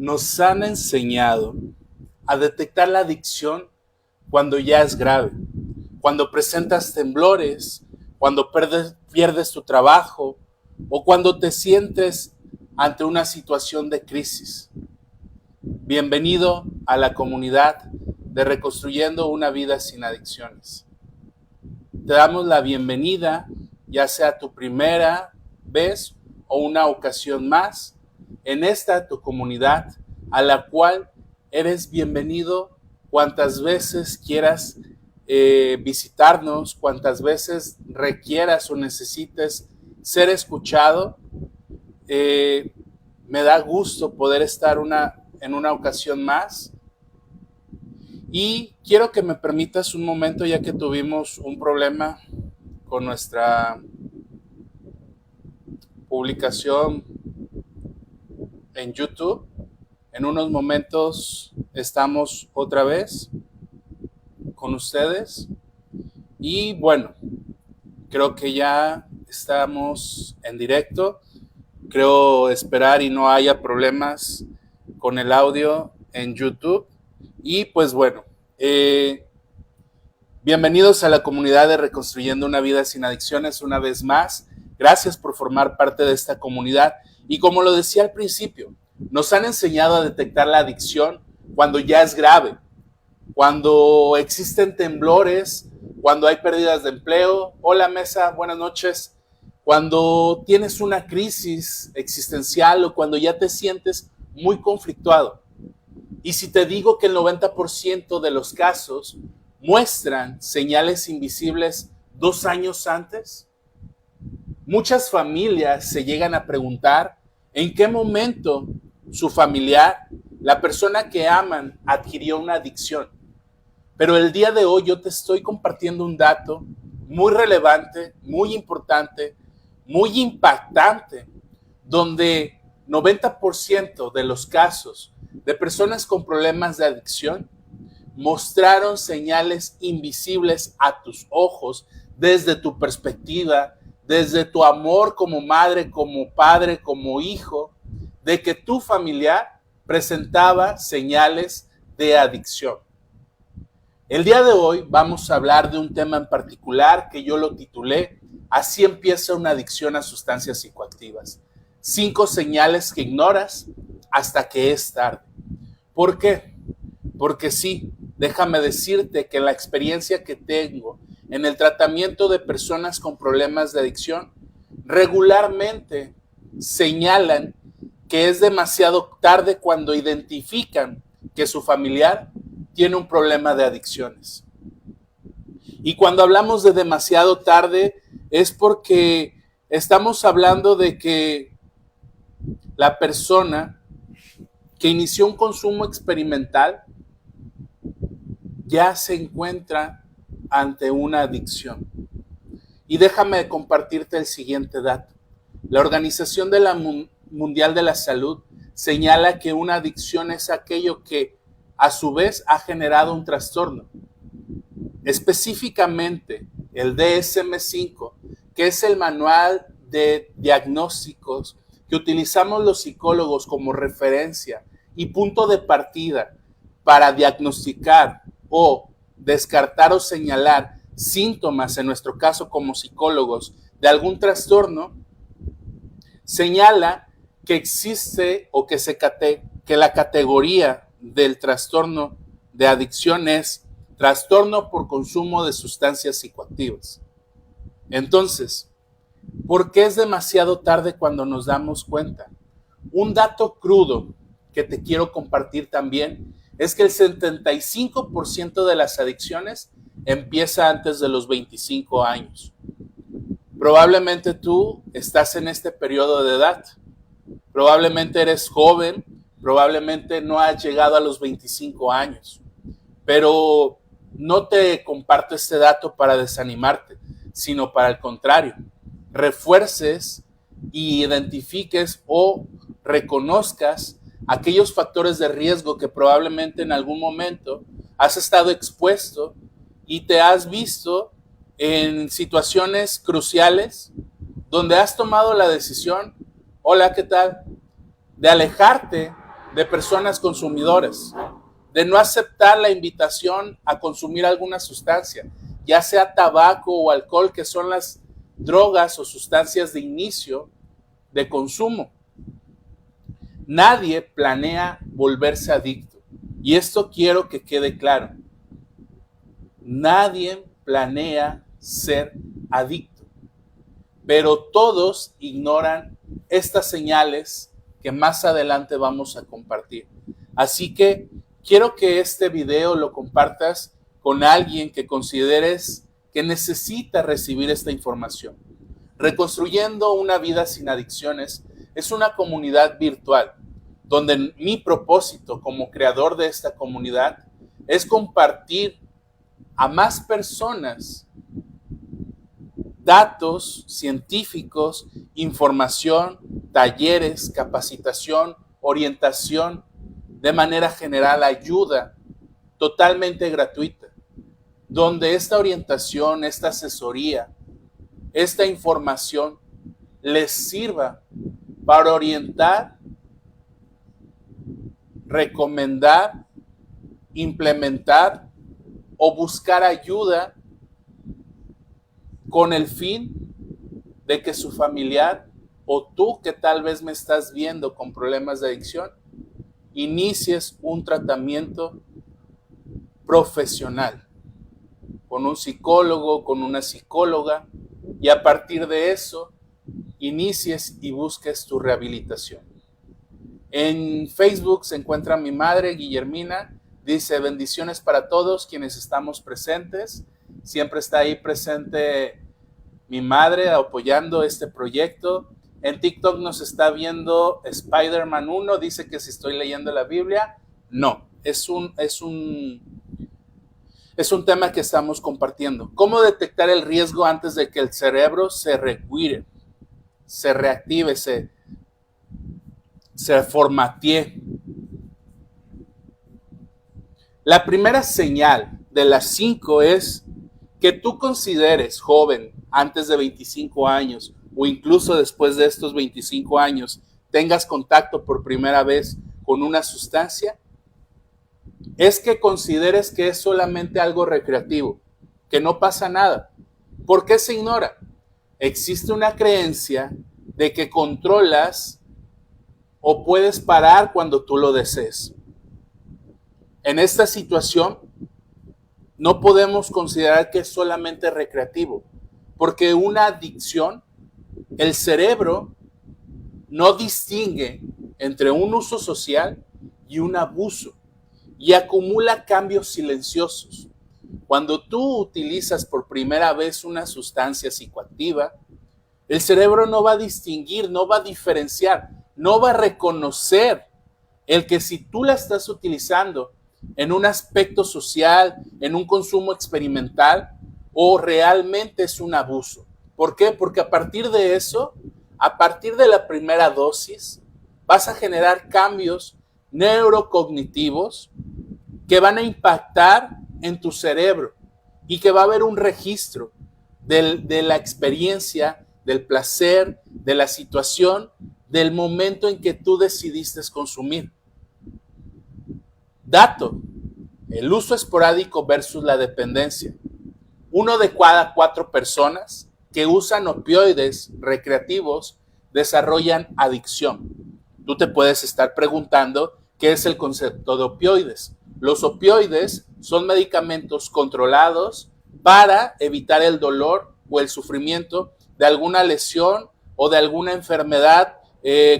nos han enseñado a detectar la adicción cuando ya es grave, cuando presentas temblores, cuando pierdes tu trabajo o cuando te sientes ante una situación de crisis. Bienvenido a la comunidad de Reconstruyendo una vida sin adicciones. Te damos la bienvenida, ya sea tu primera vez o una ocasión más, en esta tu comunidad, a la cual eres bienvenido cuantas veces quieras visitarnos, cuantas veces requieras o necesites ser escuchado. Me da gusto poder estar en una ocasión más. Y quiero que me permitas un momento, ya que tuvimos un problema con nuestra publicación en YouTube. En unos momentos estamos otra vez con ustedes. Y bueno, creo que ya estamos en directo. Creo esperar y no haya problemas con el audio en YouTube. Y pues bueno, bienvenidos a la comunidad de Reconstruyendo una vida sin adicciones una vez más. Gracias por formar parte de esta comunidad. Y como lo decía al principio, nos han enseñado a detectar la adicción cuando ya es grave, cuando existen temblores, cuando hay pérdidas de empleo. Hola mesa, buenas noches. Cuando tienes una crisis existencial o cuando ya te sientes muy conflictuado. Y si te digo que el 90% de los casos muestran señales invisibles 2 años antes, muchas familias se llegan a preguntar en qué momento su familiar, la persona que aman, adquirió una adicción. Pero el día de hoy yo te estoy compartiendo un dato muy relevante, muy importante, muy impactante, donde 90% de los casos de personas con problemas de adicción mostraron señales invisibles a tus ojos desde tu perspectiva, desde tu amor como madre, como padre, como hijo, de que tu familiar presentaba señales de adicción. El día de hoy vamos a hablar de un tema en particular que yo lo titulé Así empieza una adicción a sustancias psicoactivas. 5 señales que ignoras hasta que es tarde. ¿Por qué? Porque sí, déjame decirte que la experiencia que tengo en el tratamiento de personas con problemas de adicción, regularmente señalan que es demasiado tarde cuando identifican que su familiar tiene un problema de adicciones. Y cuando hablamos de demasiado tarde es porque estamos hablando de que la persona que inició un consumo experimental ya se encuentra ante una adicción. Y déjame compartirte el siguiente dato. La Organización Mundial de la Salud señala que una adicción es aquello que a su vez ha generado un trastorno. Específicamente el DSM-5, que es el manual de diagnósticos que utilizamos los psicólogos como referencia y punto de partida para diagnosticar o descartar o señalar síntomas, en nuestro caso como psicólogos, de algún trastorno, señala que existe o que la categoría del trastorno de adicción es trastorno por consumo de sustancias psicoactivas. Entonces, ¿por qué es demasiado tarde cuando nos damos cuenta? Un dato crudo que te quiero compartir también es que el 75% de las adicciones empieza antes de los 25 años. Probablemente tú estás en este periodo de edad. Probablemente eres joven, probablemente no has llegado a los 25 años. Pero no te comparto este dato para desanimarte, sino para el contrario. Refuerces y identifiques o reconozcas aquellos factores de riesgo que probablemente en algún momento has estado expuesto y te has visto en situaciones cruciales donde has tomado la decisión, hola, ¿qué tal?, de alejarte de personas consumidoras, de no aceptar la invitación a consumir alguna sustancia, ya sea tabaco o alcohol, que son las drogas o sustancias de inicio de consumo. Nadie planea volverse adicto. Y esto quiero que quede claro. Nadie planea ser adicto. Pero todos ignoran estas señales que más adelante vamos a compartir. Así que quiero que este video lo compartas con alguien que consideres que necesita recibir esta información. Reconstruyendo una vida sin adicciones es una comunidad virtual donde mi propósito como creador de esta comunidad es compartir a más personas datos científicos, información, talleres, capacitación, orientación, de manera general, ayuda totalmente gratuita, donde esta orientación, esta asesoría, esta información les sirva para orientar, recomendar, implementar o buscar ayuda con el fin de que su familiar o tú que tal vez me estás viendo con problemas de adicción, inicies un tratamiento profesional con un psicólogo, con una psicóloga, y a partir de eso inicies y busques tu rehabilitación. En Facebook se encuentra mi madre, Guillermina, dice: bendiciones para todos quienes estamos presentes. Siempre está ahí presente mi madre apoyando este proyecto. En TikTok nos está viendo Spider-Man 1, dice que si estoy leyendo la Biblia. No, es un tema que estamos compartiendo. ¿Cómo detectar el riesgo antes de que el cerebro se reguire, se reactive, se formatee? La primera señal de las 5 es que tú consideres joven, antes de 25 años o incluso después de estos 25 años, tengas contacto por primera vez con una sustancia, es que consideres que es solamente algo recreativo, que no pasa nada. ¿Por qué se ignora? Existe una creencia de que controlas o puedes parar cuando tú lo desees. En esta situación, no podemos considerar que es solamente recreativo, porque una adicción, el cerebro no distingue entre un uso social y un abuso y acumula cambios silenciosos. Cuando tú utilizas por primera vez una sustancia psicoactiva, el cerebro no va a distinguir, no va a diferenciar, no va a reconocer el que si tú la estás utilizando en un aspecto social, en un consumo experimental, o realmente es un abuso. ¿Por qué? Porque a partir de eso, a partir de la primera dosis, vas a generar cambios neurocognitivos que van a impactar en tu cerebro y que va a haber un registro de la experiencia, del placer, de la situación, del momento en que tú decidiste consumir. Dato: el uso esporádico versus la dependencia. 1 de cada 4 personas que usan opioides recreativos desarrollan adicción. Tú te puedes estar preguntando qué es el concepto de opioides. Los opioides son medicamentos controlados para evitar el dolor o el sufrimiento de alguna lesión o de alguna enfermedad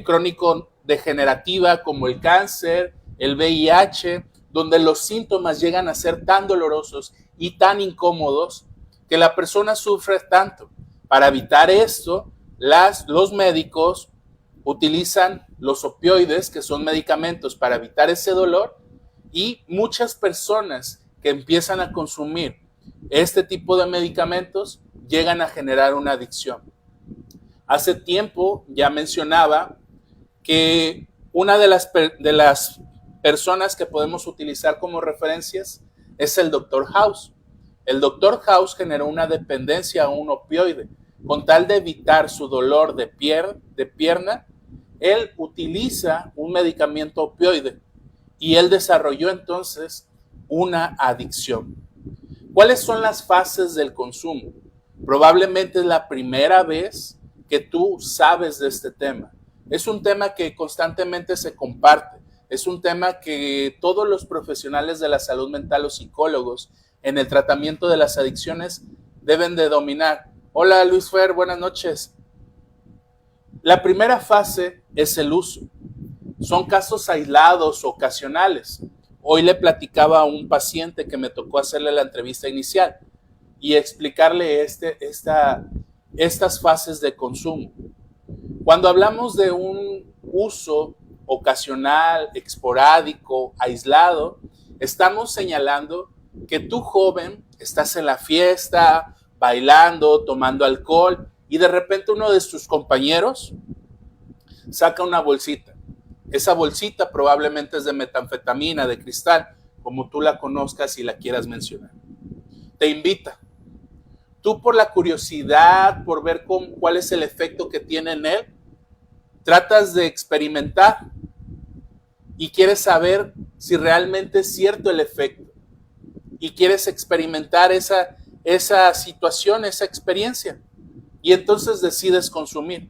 crónico-degenerativa como el cáncer, el VIH, donde los síntomas llegan a ser tan dolorosos y tan incómodos que la persona sufre tanto. Para evitar esto, los médicos utilizan los opioides, que son medicamentos para evitar ese dolor, y muchas personas que empiezan a consumir este tipo de medicamentos llegan a generar una adicción. Hace tiempo ya mencionaba que una de las personas que podemos utilizar como referencias es el Dr. House. El Dr. House generó una dependencia a un opioide con tal de evitar su dolor de pierna. él utiliza un medicamento opioide y él desarrolló entonces una adicción. ¿Cuáles son las fases del consumo? Probablemente es la primera vez que tú sabes de este tema. Es un tema que constantemente se comparte. Es un tema que todos los profesionales de la salud mental o psicólogos en el tratamiento de las adicciones deben de dominar. Hola Luis Fer, buenas noches. La primera fase es el uso. Son casos aislados, ocasionales. Hoy le platicaba a un paciente que me tocó hacerle la entrevista inicial y explicarle estas fases de consumo. Cuando hablamos de un uso ocasional, esporádico, aislado, estamos señalando que tú, joven, estás en la fiesta, bailando, tomando alcohol, y de repente uno de tus compañeros saca una bolsita. Esa bolsita probablemente es de metanfetamina, de cristal, como tú la conozcas y la quieras mencionar. Te invita. Tú, por la curiosidad, por ver cuál es el efecto que tiene en él, tratas de experimentar y quieres saber si realmente es cierto el efecto. Y quieres experimentar esa situación, esa experiencia. Y entonces decides consumir.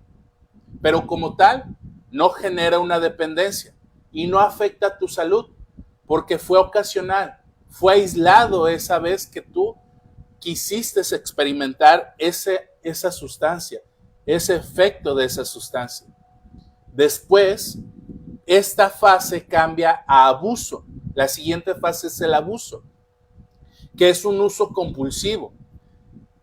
Pero como tal, no genera una dependencia y no afecta a tu salud porque fue ocasional, fue aislado esa vez que tú quisiste experimentar esa sustancia, ese efecto de esa sustancia. Después, esta fase cambia a abuso. La siguiente fase es el abuso, que es un uso compulsivo.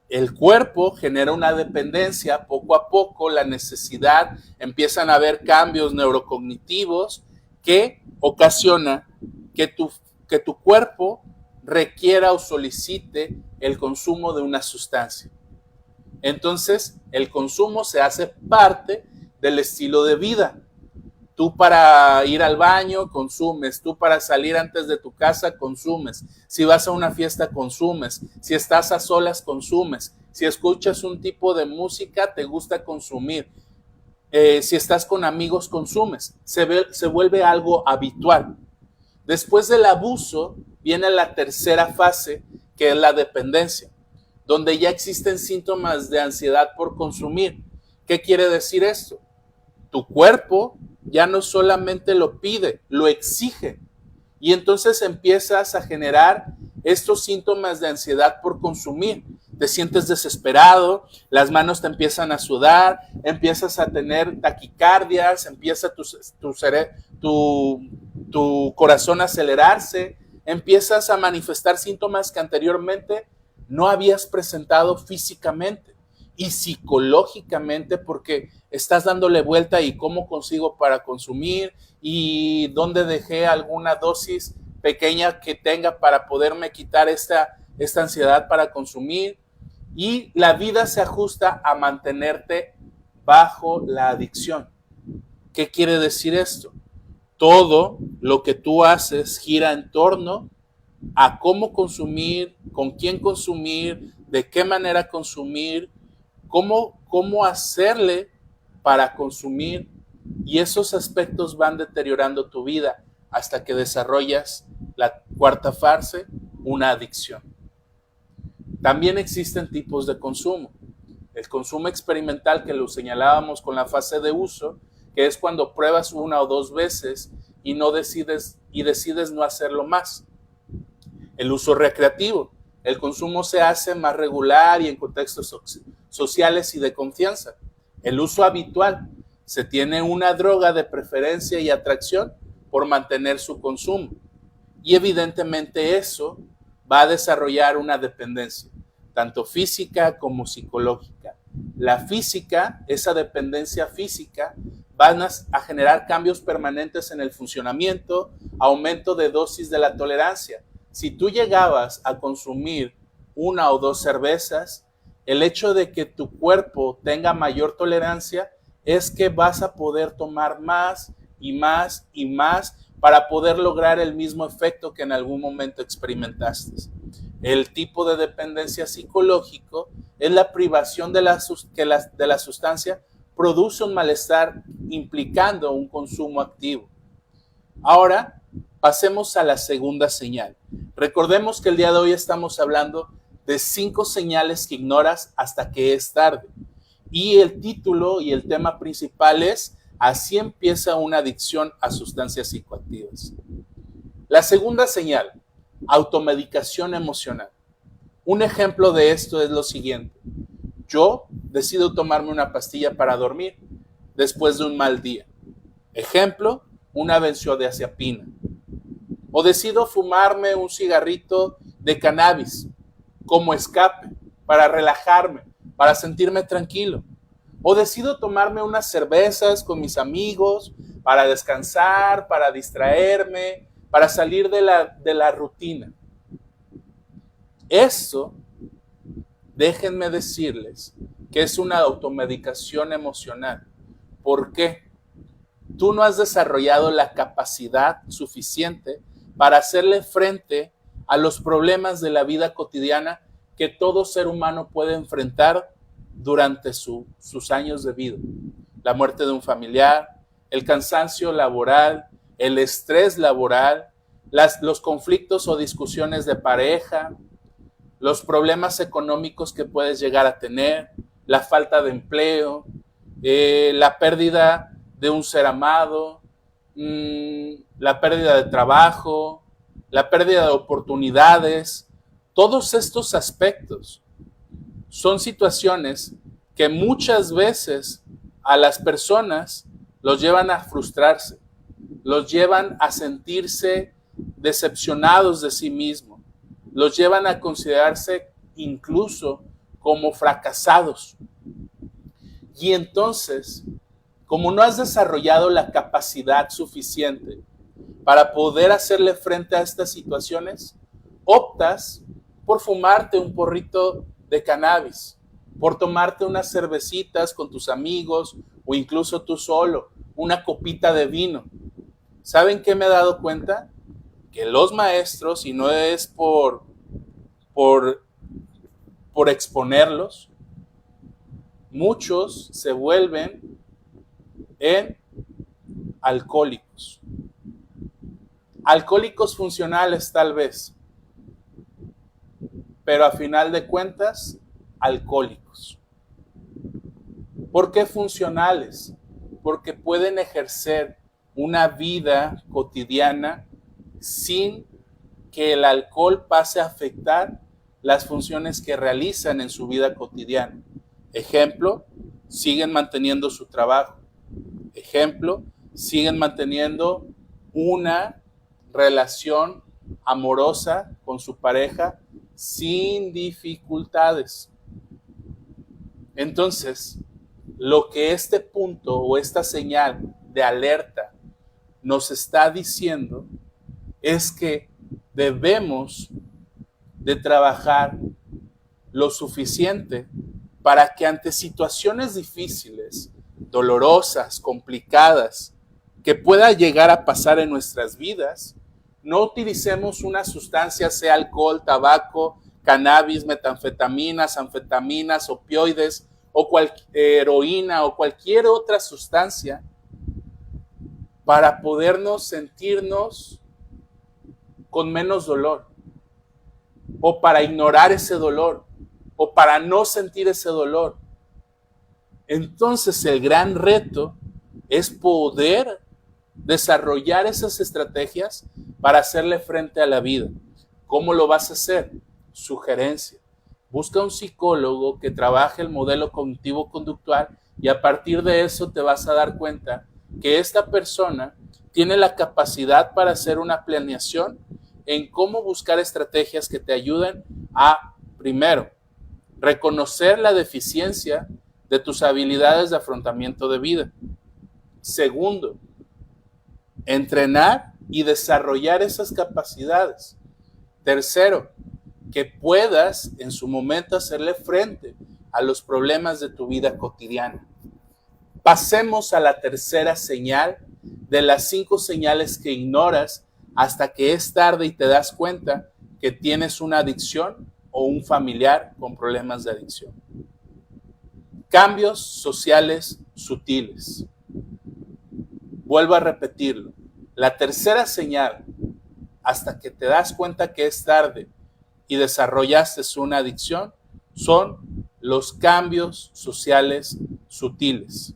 El cuerpo genera una dependencia, poco a poco la necesidad, empiezan a haber cambios neurocognitivos que ocasiona que tu cuerpo requiera o solicite el consumo de una sustancia. Entonces, el consumo se hace parte del estilo de vida. Tú para ir al baño consumes, tú para salir antes de tu casa consumes, si vas a una fiesta consumes, si estás a solas consumes, si escuchas un tipo de música te gusta consumir, si estás con amigos consumes, se vuelve algo habitual. Después del abuso viene la tercera fase, que es la dependencia, donde ya existen síntomas de ansiedad por consumir. ¿Qué quiere decir esto? Tu cuerpo ya no solamente lo pide, lo exige. Y entonces empiezas a generar estos síntomas de ansiedad por consumir. Te sientes desesperado, las manos te empiezan a sudar, empiezas a tener taquicardias, empieza tu corazón a acelerarse, empiezas a manifestar síntomas que anteriormente no habías presentado físicamente y psicológicamente, porque estás dándole vuelta y cómo consigo para consumir y dónde dejé alguna dosis pequeña que tenga para poderme quitar esta ansiedad para consumir, y la vida se ajusta a mantenerte bajo la adicción. ¿Qué quiere decir esto? Todo lo que tú haces gira en torno a cómo consumir, con quién consumir, de qué manera consumir, cómo hacerle para consumir, y esos aspectos van deteriorando tu vida hasta que desarrollas la cuarta fase, una adicción. También existen tipos de consumo. El consumo experimental, que lo señalábamos con la fase de uso, que es cuando pruebas una o dos veces y decides no hacerlo más. El uso recreativo. El consumo se hace más regular y en contextos sociales y de confianza. El uso habitual. Se tiene una droga de preferencia y atracción por mantener su consumo. Y evidentemente eso va a desarrollar una dependencia, tanto física como psicológica. La física, esa dependencia física, van a generar cambios permanentes en el funcionamiento, aumento de dosis de la tolerancia. Si tú llegabas a consumir una o dos cervezas, el hecho de que tu cuerpo tenga mayor tolerancia es que vas a poder tomar más y más y más para poder lograr el mismo efecto que en algún momento experimentaste. El tipo de dependencia psicológico es la privación de la sustancia produce un malestar implicando un consumo activo. Ahora, pasemos a la segunda señal. Recordemos que el día de hoy estamos hablando de 5 señales que ignoras hasta que es tarde. Y el título y el tema principal es: así empieza una adicción a sustancias psicoactivas. La segunda señal: automedicación emocional. Un ejemplo de esto es lo siguiente: yo decido tomarme una pastilla para dormir después de un mal día. Ejemplo, una benzodiazepina. O decido fumarme un cigarrito de cannabis como escape, para relajarme, para sentirme tranquilo. O decido tomarme unas cervezas con mis amigos para descansar, para distraerme, para salir de la rutina. Eso, déjenme decirles que es una automedicación emocional. ¿Por qué? Tú no has desarrollado la capacidad suficiente para hacerle frente a los problemas de la vida cotidiana que todo ser humano puede enfrentar durante sus años de vida. La muerte de un familiar, el cansancio laboral, el estrés laboral, los conflictos o discusiones de pareja, los problemas económicos que puedes llegar a tener, la falta de empleo, la pérdida de un ser amado, la pérdida de trabajo, la pérdida de oportunidades. Todos estos aspectos son situaciones que muchas veces a las personas los llevan a frustrarse, los llevan a sentirse decepcionados de sí mismos, los llevan a considerarse incluso como fracasados. Y entonces, como no has desarrollado la capacidad suficiente para poder hacerle frente a estas situaciones, optas por fumarte un porrito de cannabis, por tomarte unas cervecitas con tus amigos o incluso tú solo, una copita de vino. ¿Saben qué me he dado cuenta? Que los maestros, y no es por exponerlos, muchos se vuelven en alcohólicos. Alcohólicos funcionales tal vez, pero a final de cuentas, alcohólicos. ¿Por qué funcionales? Porque pueden ejercer una vida cotidiana sin que el alcohol pase a afectar las funciones que realizan en su vida cotidiana. Ejemplo, siguen manteniendo su trabajo. Ejemplo, siguen manteniendo una relación amorosa con su pareja sin dificultades. Entonces, lo que este punto o esta señal de alerta nos está diciendo es que debemos de trabajar lo suficiente para que ante situaciones difíciles, dolorosas, complicadas, que pueda llegar a pasar en nuestras vidas, no utilicemos una sustancia, sea alcohol, tabaco, cannabis, metanfetaminas, anfetaminas, opioides, o heroína o cualquier otra sustancia para podernos sentirnos con menos dolor, o para ignorar ese dolor, o para no sentir ese dolor. Entonces el gran reto es poder desarrollar esas estrategias para hacerle frente a la vida. ¿Cómo lo vas a hacer? Sugerencia: busca un psicólogo que trabaje el modelo cognitivo-conductual y a partir de eso te vas a dar cuenta que esta persona tiene la capacidad para hacer una planeación en cómo buscar estrategias que te ayuden a, primero, reconocer la deficiencia de tus habilidades de afrontamiento de vida. Segundo, entrenar y desarrollar esas capacidades. Tercero, que puedas en su momento hacerle frente a los problemas de tu vida cotidiana. Pasemos a la tercera señal de las 5 señales que ignoras hasta que es tarde y te das cuenta que tienes una adicción o un familiar con problemas de adicción. Cambios sociales sutiles. Vuelvo a repetirlo. La tercera señal, hasta que te das cuenta que es tarde y desarrollaste una adicción, son los cambios sociales sutiles.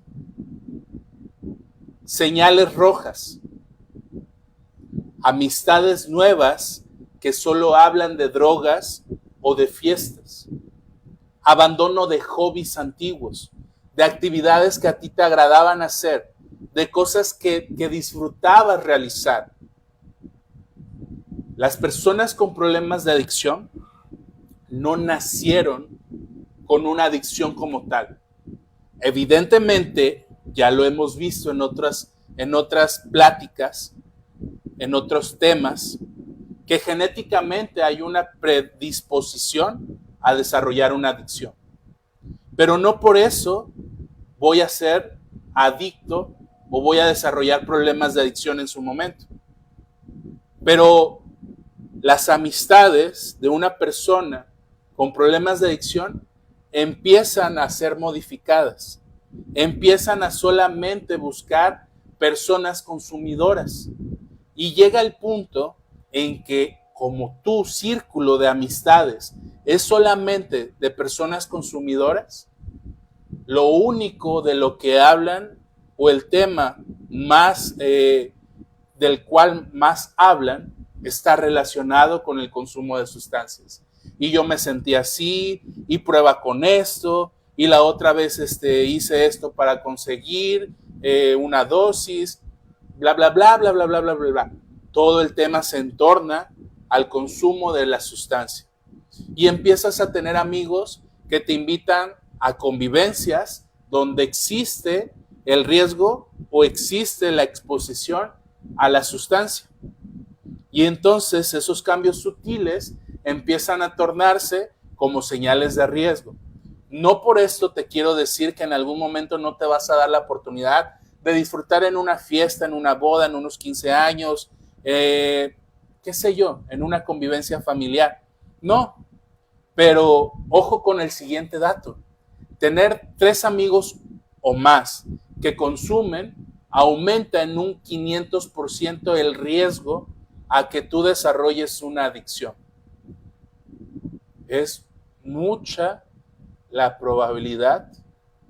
Señales rojas. Amistades nuevas que solo hablan de drogas o de fiestas. Abandono de hobbies antiguos, de actividades que a ti te agradaban hacer, de cosas que disfrutabas realizar. Las personas con problemas de adicción no nacieron con una adicción como tal. Evidentemente, ya lo hemos visto en otras pláticas, en otros temas, que genéticamente hay una predisposición a desarrollar una adicción. Pero no por eso voy a ser adicto o voy a desarrollar problemas de adicción en su momento. Pero las amistades de una persona con problemas de adicción empiezan a ser modificadas, empiezan a solamente buscar personas consumidoras y llega el punto en que como tu círculo de amistades es solamente de personas consumidoras, lo único de lo que hablan o el tema más del cual más hablan está relacionado con el consumo de sustancias. Y yo me sentí así, y prueba con esto, y la otra vez hice esto para conseguir una dosis, bla, bla, bla, bla, bla, bla, bla, bla, bla. Todo el tema se entorna al consumo de la sustancia. Y empiezas a tener amigos que te invitan a convivencias donde existe el riesgo o existe la exposición a la sustancia. Y entonces esos cambios sutiles empiezan a tornarse como señales de riesgo. No por esto te quiero decir que en algún momento no te vas a dar la oportunidad de disfrutar en una fiesta, en una boda, en unos 15 años, qué sé yo, en una convivencia familiar. No, pero ojo con el siguiente dato. Tener 3 amigos o más que consumen aumenta en un 500% el riesgo a que tú desarrolles una adicción. Es mucha la probabilidad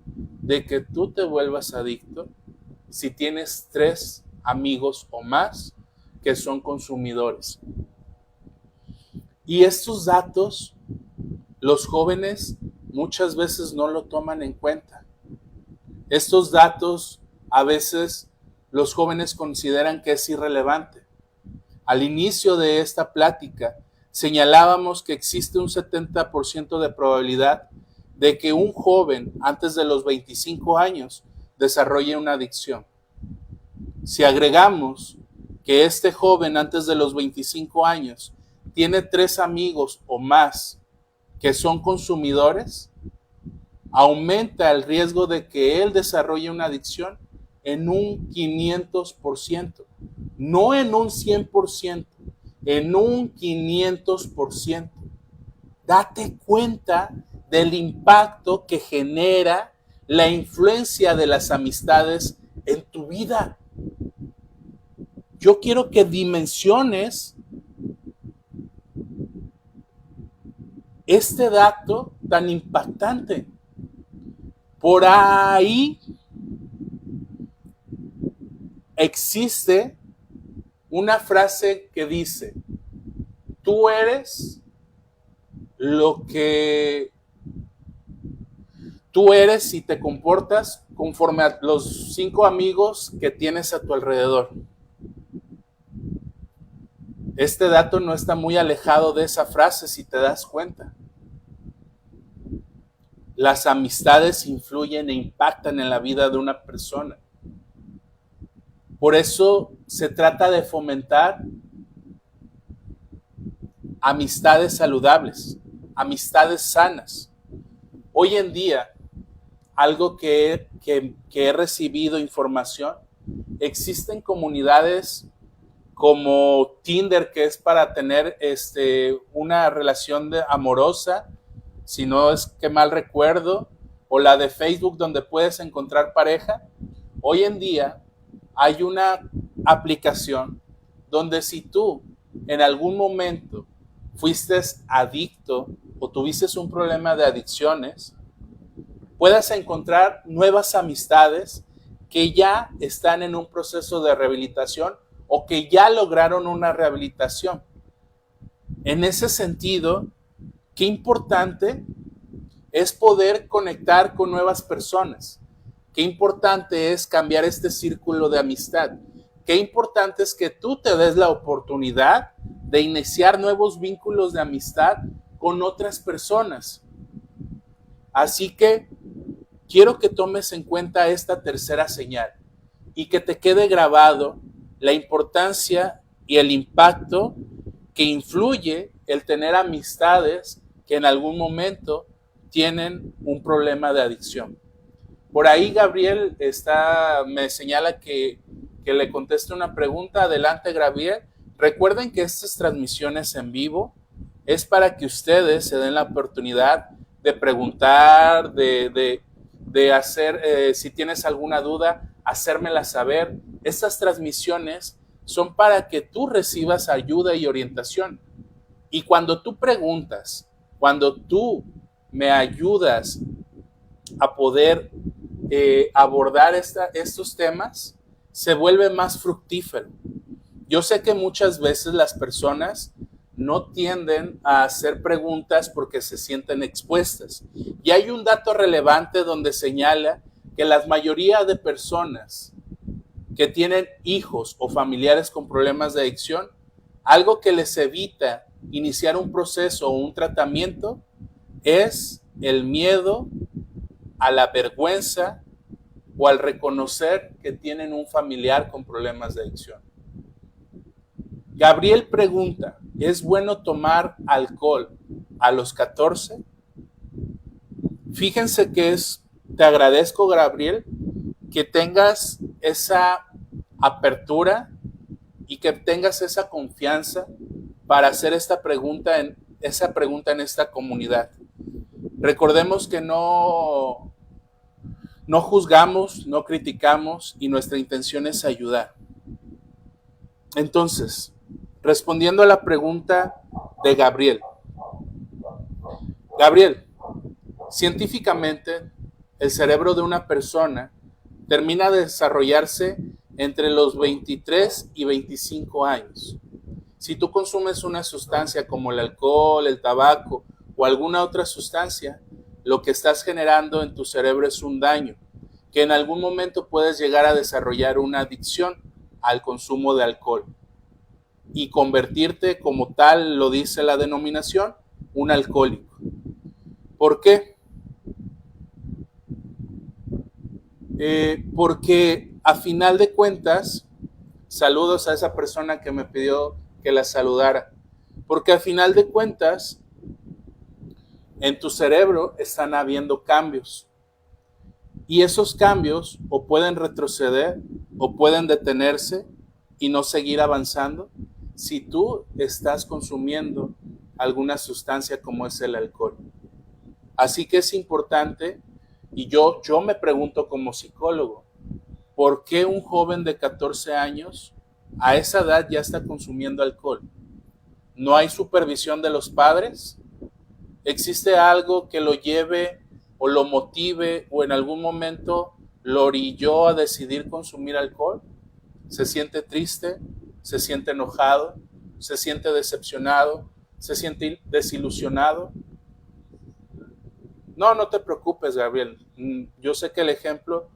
de que tú te vuelvas adicto si tienes 3 amigos o más que son consumidores. Y estos datos, los jóvenes muchas veces no lo toman en cuenta. Estos datos a veces los jóvenes consideran que es irrelevante. Al inicio de esta plática señalábamos que existe un 70% de probabilidad de que un joven antes de los 25 años desarrolle una adicción. Si agregamos que este joven antes de los 25 años tiene 3 amigos o más que son consumidores, aumenta el riesgo de que él desarrolle una adicción en un 500%, no en un 100%, en un 500%. Date cuenta del impacto que genera la influencia de las amistades en tu vida. Yo quiero que dimensiones este dato tan impactante. Por ahí existe una frase que dice: tú eres lo que tú eres y te comportas conforme a los 5 amigos que tienes a tu alrededor. Este dato no está muy alejado de esa frase si te das cuenta. Las amistades influyen e impactan en la vida de una persona. Por eso se trata de fomentar amistades saludables, amistades sanas. Hoy en día, algo que he recibido información, existen comunidades como Tinder, que es para tener una relación amorosa, si no es que mal recuerdo, o la de Facebook donde puedes encontrar pareja. Hoy en día hay una aplicación donde si tú en algún momento fuiste adicto o tuviste un problema de adicciones, puedas encontrar nuevas amistades que ya están en un proceso de rehabilitación o que ya lograron una rehabilitación. En ese sentido, qué importante es poder conectar con nuevas personas. Qué importante es cambiar este círculo de amistad. Qué importante es que tú te des la oportunidad de iniciar nuevos vínculos de amistad con otras personas. Así que quiero que tomes en cuenta esta tercera señal y que te quede grabado la importancia y el impacto que influye el tener amistades que en algún momento tienen un problema de adicción. Por ahí Gabriel me señala que le conteste una pregunta. Adelante, Gabriel. Recuerden que estas transmisiones en vivo es para que ustedes se den la oportunidad de preguntar, de hacer, si tienes alguna duda, hacérmela saber. Estas transmisiones son para que tú recibas ayuda y orientación. Y cuando tú preguntas, cuando tú me ayudas a poder abordar estos temas, se vuelve más fructífero. Yo sé que muchas veces las personas no tienden a hacer preguntas porque se sienten expuestas. Y hay un dato relevante donde señala que la mayoría de personas que tienen hijos o familiares con problemas de adicción, algo que les evita iniciar un proceso o un tratamiento es el miedo a la vergüenza o al reconocer que tienen un familiar con problemas de adicción. Gabriel pregunta, ¿es bueno tomar alcohol a los 14? Fíjense que te agradezco, Gabriel, que tengas esa apertura y que tengas esa confianza para hacer esa pregunta en esta comunidad. Recordemos que no juzgamos, no criticamos y nuestra intención es ayudar. Entonces, respondiendo a la pregunta de Gabriel. Gabriel, científicamente, el cerebro de una persona termina de desarrollarse entre los 23 y 25 años. Si tú consumes una sustancia como el alcohol, el tabaco o alguna otra sustancia, lo que estás generando en tu cerebro es un daño, que en algún momento puedes llegar a desarrollar una adicción al consumo de alcohol y convertirte, como tal lo dice la denominación, un alcohólico. ¿Por qué? Porque a final de cuentas, saludos a esa persona que me pidió que la saludara, porque a final de cuentas, en tu cerebro están habiendo cambios y esos cambios o pueden retroceder o pueden detenerse y no seguir avanzando si tú estás consumiendo alguna sustancia como es el alcohol. Así que es importante, y yo me pregunto como psicólogo, ¿por qué un joven de 14 años a esa edad ya está consumiendo alcohol? ¿No hay supervisión de los padres? ¿Existe algo que lo lleve o lo motive o en algún momento lo orilló a decidir consumir alcohol? ¿Se siente triste? ¿Se siente enojado? ¿Se siente decepcionado? ¿Se siente desilusionado? No te preocupes, Gabriel. Yo sé que el ejemplo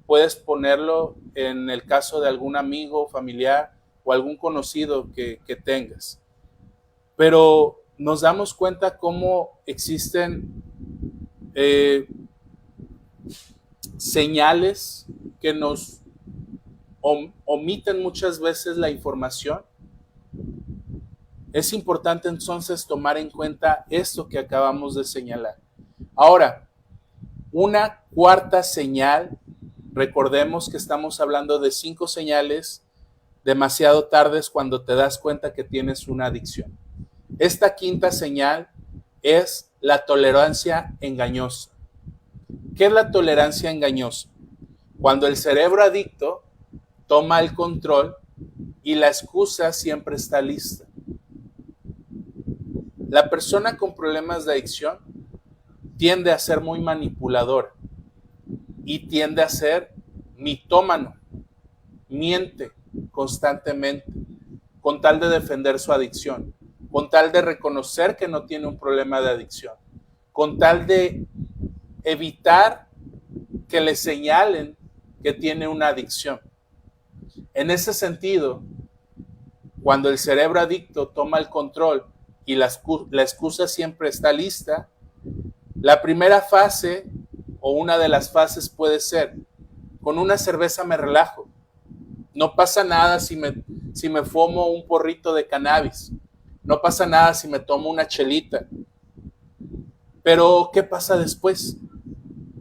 puedes ponerlo en el caso de algún amigo, familiar o algún conocido que tengas. Pero nos damos cuenta cómo existen señales que nos omiten muchas veces la información. Es importante entonces tomar en cuenta esto que acabamos de señalar. Ahora, una cuarta señal, recordemos que estamos hablando de 5 señales demasiado tardes cuando te das cuenta que tienes una adicción. Esta quinta señal es la tolerancia engañosa. ¿Qué es la tolerancia engañosa? Cuando el cerebro adicto toma el control y la excusa siempre está lista. La persona con problemas de adicción tiende a ser muy manipuladora y tiende a ser mitómano, miente constantemente con tal de defender su adicción, con tal de reconocer que no tiene un problema de adicción, con tal de evitar que le señalen que tiene una adicción. En ese sentido, cuando el cerebro adicto toma el control y la excusa siempre está lista, la primera fase o una de las fases puede ser: con una cerveza me relajo, no pasa nada si me fumo un porrito de cannabis, no pasa nada si me tomo una chelita. Pero ¿qué pasa después?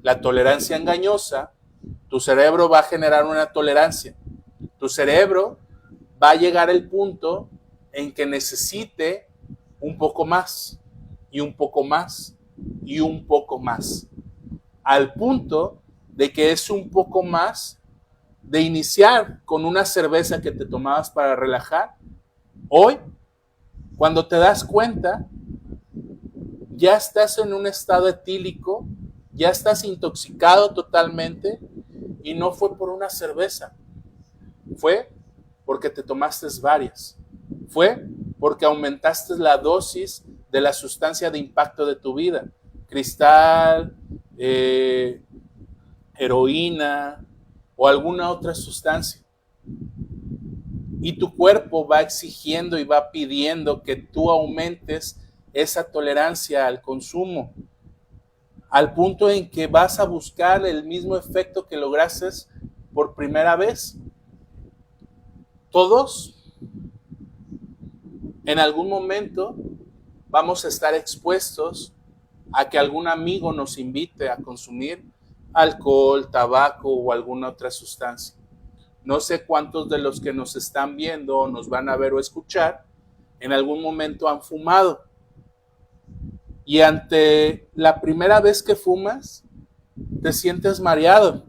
La tolerancia engañosa, tu cerebro va a generar una tolerancia. Tu cerebro va a llegar al punto en que necesite un poco más, y un poco más, y un poco más. Al punto de que es un poco más de iniciar con una cerveza que te tomabas para relajar. Hoy, cuando te das cuenta, ya estás en un estado etílico, ya estás intoxicado totalmente, y no fue por una cerveza, fue porque te tomaste varias, fue porque aumentaste la dosis de la sustancia de impacto de tu vida, cristal, heroína o alguna otra sustancia. Y tu cuerpo va exigiendo y va pidiendo que tú aumentes esa tolerancia al consumo, al punto en que vas a buscar el mismo efecto que lograste por primera vez. Todos, en algún momento, vamos a estar expuestos a que algún amigo nos invite a consumir alcohol, tabaco o alguna otra sustancia. No sé cuántos de los que nos están viendo o nos van a ver o escuchar en algún momento han fumado. Y ante la primera vez que fumas, te sientes mareado.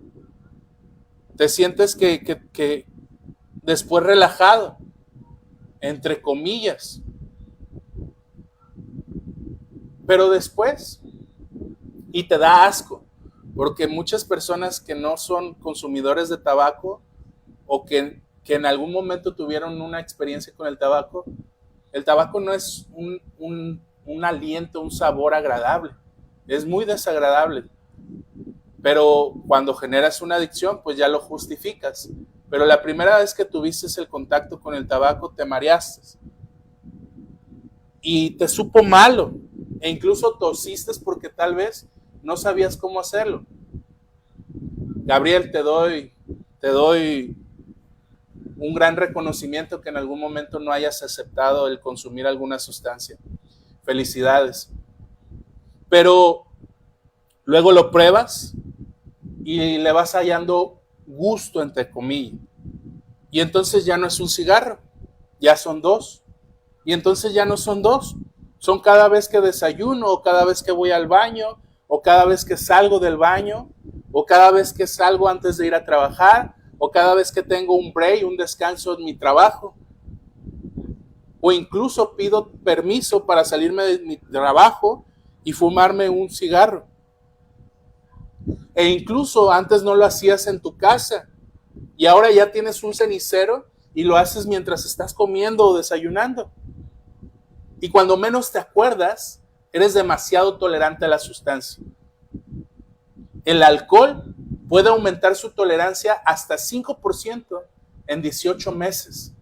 Te sientes que después relajado, entre comillas. Pero después, y te da asco, porque muchas personas que no son consumidores de tabaco o que en algún momento tuvieron una experiencia con el tabaco no es un aliento, un sabor agradable, es muy desagradable. Pero cuando generas una adicción, pues ya lo justificas. Pero la primera vez que tuviste el contacto con el tabaco, te mareaste. Y te supo malo. E incluso tosiste porque tal vez no sabías cómo hacerlo. Gabriel, te doy un gran reconocimiento que en algún momento no hayas aceptado el consumir alguna sustancia. Felicidades. Pero luego lo pruebas y le vas hallando gusto, entre comillas. Y entonces ya no es un cigarro, ya son dos. Y entonces ya no son dos, son cada vez que desayuno, o cada vez que voy al baño, o cada vez que salgo del baño, o cada vez que salgo antes de ir a trabajar, o cada vez que tengo un break, un descanso en mi trabajo. O incluso pido permiso para salirme de mi trabajo y fumarme un cigarro. E incluso antes no lo hacías en tu casa y ahora ya tienes un cenicero y lo haces mientras estás comiendo o desayunando. Y cuando menos te acuerdas, eres demasiado tolerante a la sustancia. El alcohol puede aumentar su tolerancia hasta 5% en 18 meses.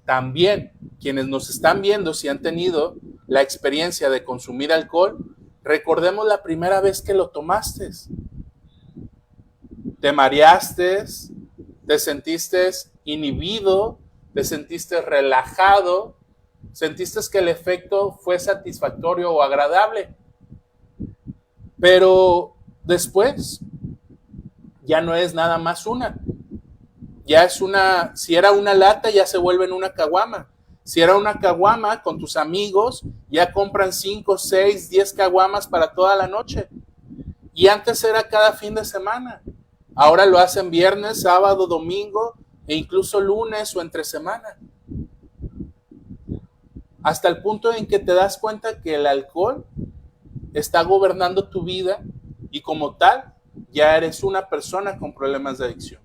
También, quienes nos están viendo, si han tenido la experiencia de consumir alcohol, recordemos la primera vez que lo tomaste. Te mareaste, te sentiste inhibido, te sentiste relajado, sentiste que el efecto fue satisfactorio o agradable. Pero después ya no es nada más una. Ya es una, si era una lata, ya se vuelve en una caguama. Si era una caguama con tus amigos, ya compran 5, 6, 10 caguamas para toda la noche. Y antes era cada fin de semana. Ahora lo hacen viernes, sábado, domingo e incluso lunes o entre semana. Hasta el punto en que te das cuenta que el alcohol está gobernando tu vida y como tal ya eres una persona con problemas de adicción.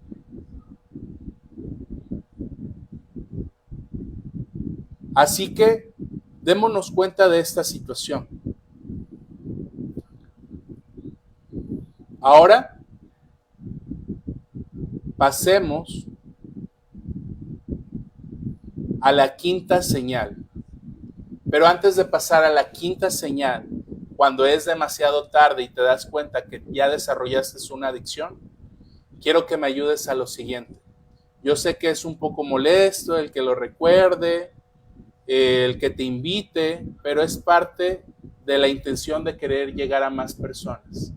Así que démonos cuenta de esta situación. Ahora pasemos a la quinta señal. Pero antes de pasar a la quinta señal, cuando es demasiado tarde y te das cuenta que ya desarrollaste una adicción, quiero que me ayudes a lo siguiente. Yo sé que es un poco molesto el que lo recuerde, el que te invite, pero es parte de la intención de querer llegar a más personas.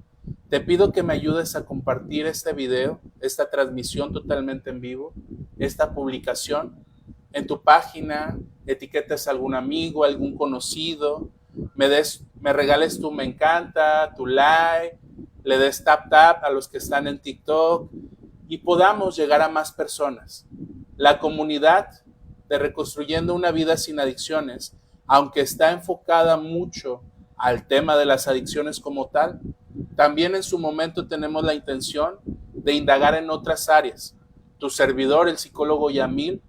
Te pido que me ayudes a compartir este video, esta transmisión totalmente en vivo, esta publicación en tu página, etiquetes a algún amigo, algún conocido, me regales tu me encanta, tu like, le des tap tap a los que están en TikTok y podamos llegar a más personas. La comunidad de Reconstruyendo una Vida Sin Adicciones, aunque está enfocada mucho al tema de las adicciones como tal, también en su momento tenemos la intención de indagar en otras áreas. Tu servidor, el psicólogo Yamil,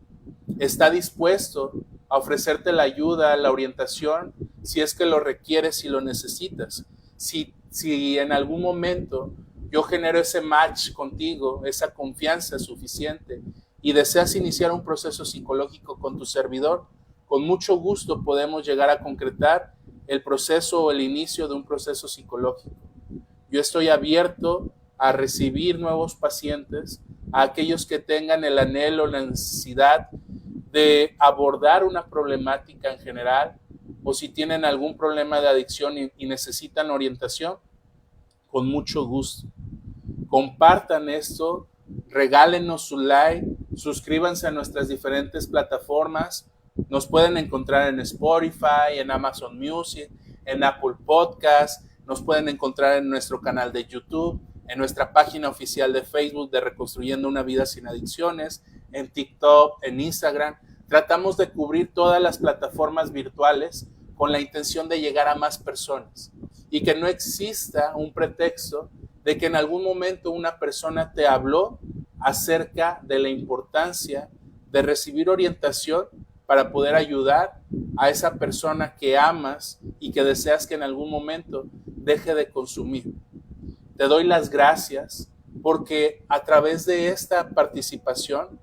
está dispuesto a ofrecerte la ayuda, la orientación, si es que lo requieres y lo necesitas. Si en algún momento yo genero ese match contigo, esa confianza suficiente y deseas iniciar un proceso psicológico con tu servidor, con mucho gusto podemos llegar a concretar el proceso o el inicio de un proceso psicológico. Yo estoy abierto a recibir nuevos pacientes, a aquellos que tengan el anhelo, la necesidad de abordar una problemática en general, o si tienen algún problema de adicción y necesitan orientación, con mucho gusto. Compartan esto, regálenos su like, suscríbanse a nuestras diferentes plataformas. Nos pueden encontrar en Spotify, en Amazon Music, en Apple Podcast. Nos pueden encontrar en nuestro canal de YouTube, en nuestra página oficial de Facebook de Reconstruyendo una Vida Sin Adicciones, en TikTok, en Instagram. Tratamos de cubrir todas las plataformas virtuales con la intención de llegar a más personas y que no exista un pretexto de que en algún momento una persona te habló acerca de la importancia de recibir orientación para poder ayudar a esa persona que amas y que deseas que en algún momento deje de consumir. Te doy las gracias porque a través de esta participación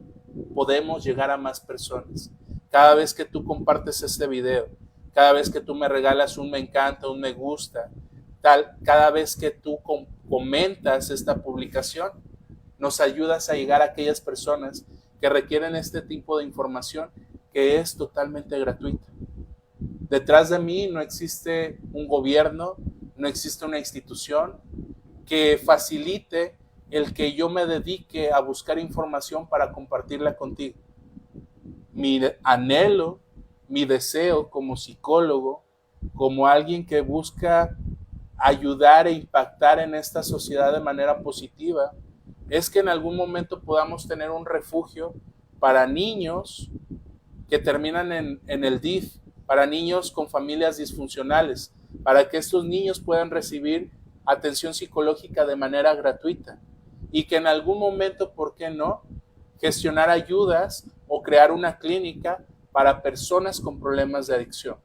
podemos llegar a más personas. Cada vez que tú compartes este video, cada vez que tú me regalas un me encanta, un me gusta, cada vez que tú comentas esta publicación, nos ayudas a llegar a aquellas personas que requieren este tipo de información que es totalmente gratuita. Detrás de mí no existe un gobierno, no existe una institución que facilite el que yo me dedique a buscar información para compartirla contigo. Mi anhelo, mi deseo como psicólogo, como alguien que busca ayudar e impactar en esta sociedad de manera positiva, es que en algún momento podamos tener un refugio para niños que terminan en el DIF, para niños con familias disfuncionales, para que estos niños puedan recibir atención psicológica de manera gratuita y que en algún momento, ¿por qué no?, gestionar ayudas o crear una clínica para personas con problemas de adicción,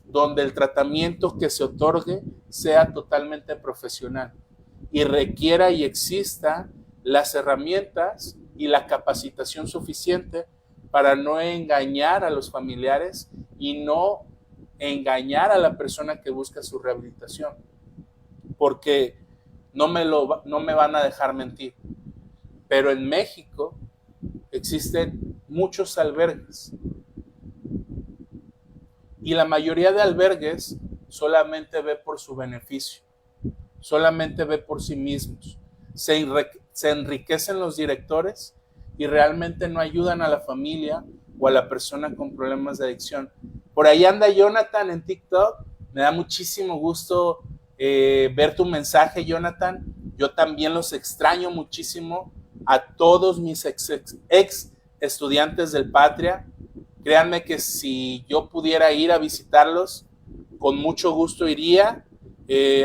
donde el tratamiento que se otorgue sea totalmente profesional y requiera y exista las herramientas y la capacitación suficiente para no engañar a los familiares y no engañar a la persona que busca su rehabilitación, porque no me van a dejar mentir, pero en México existen muchos albergues y la mayoría de albergues solamente ve por su beneficio, solamente ve por sí mismos. Se enriquecen los directores y realmente no ayudan a la familia o a la persona con problemas de adicción. Por ahí anda Jonathan en TikTok, me da muchísimo gusto ver tu mensaje, Jonathan. Yo también los extraño muchísimo a todos mis ex estudiantes del Patria. Créanme que si yo pudiera ir a visitarlos, con mucho gusto iría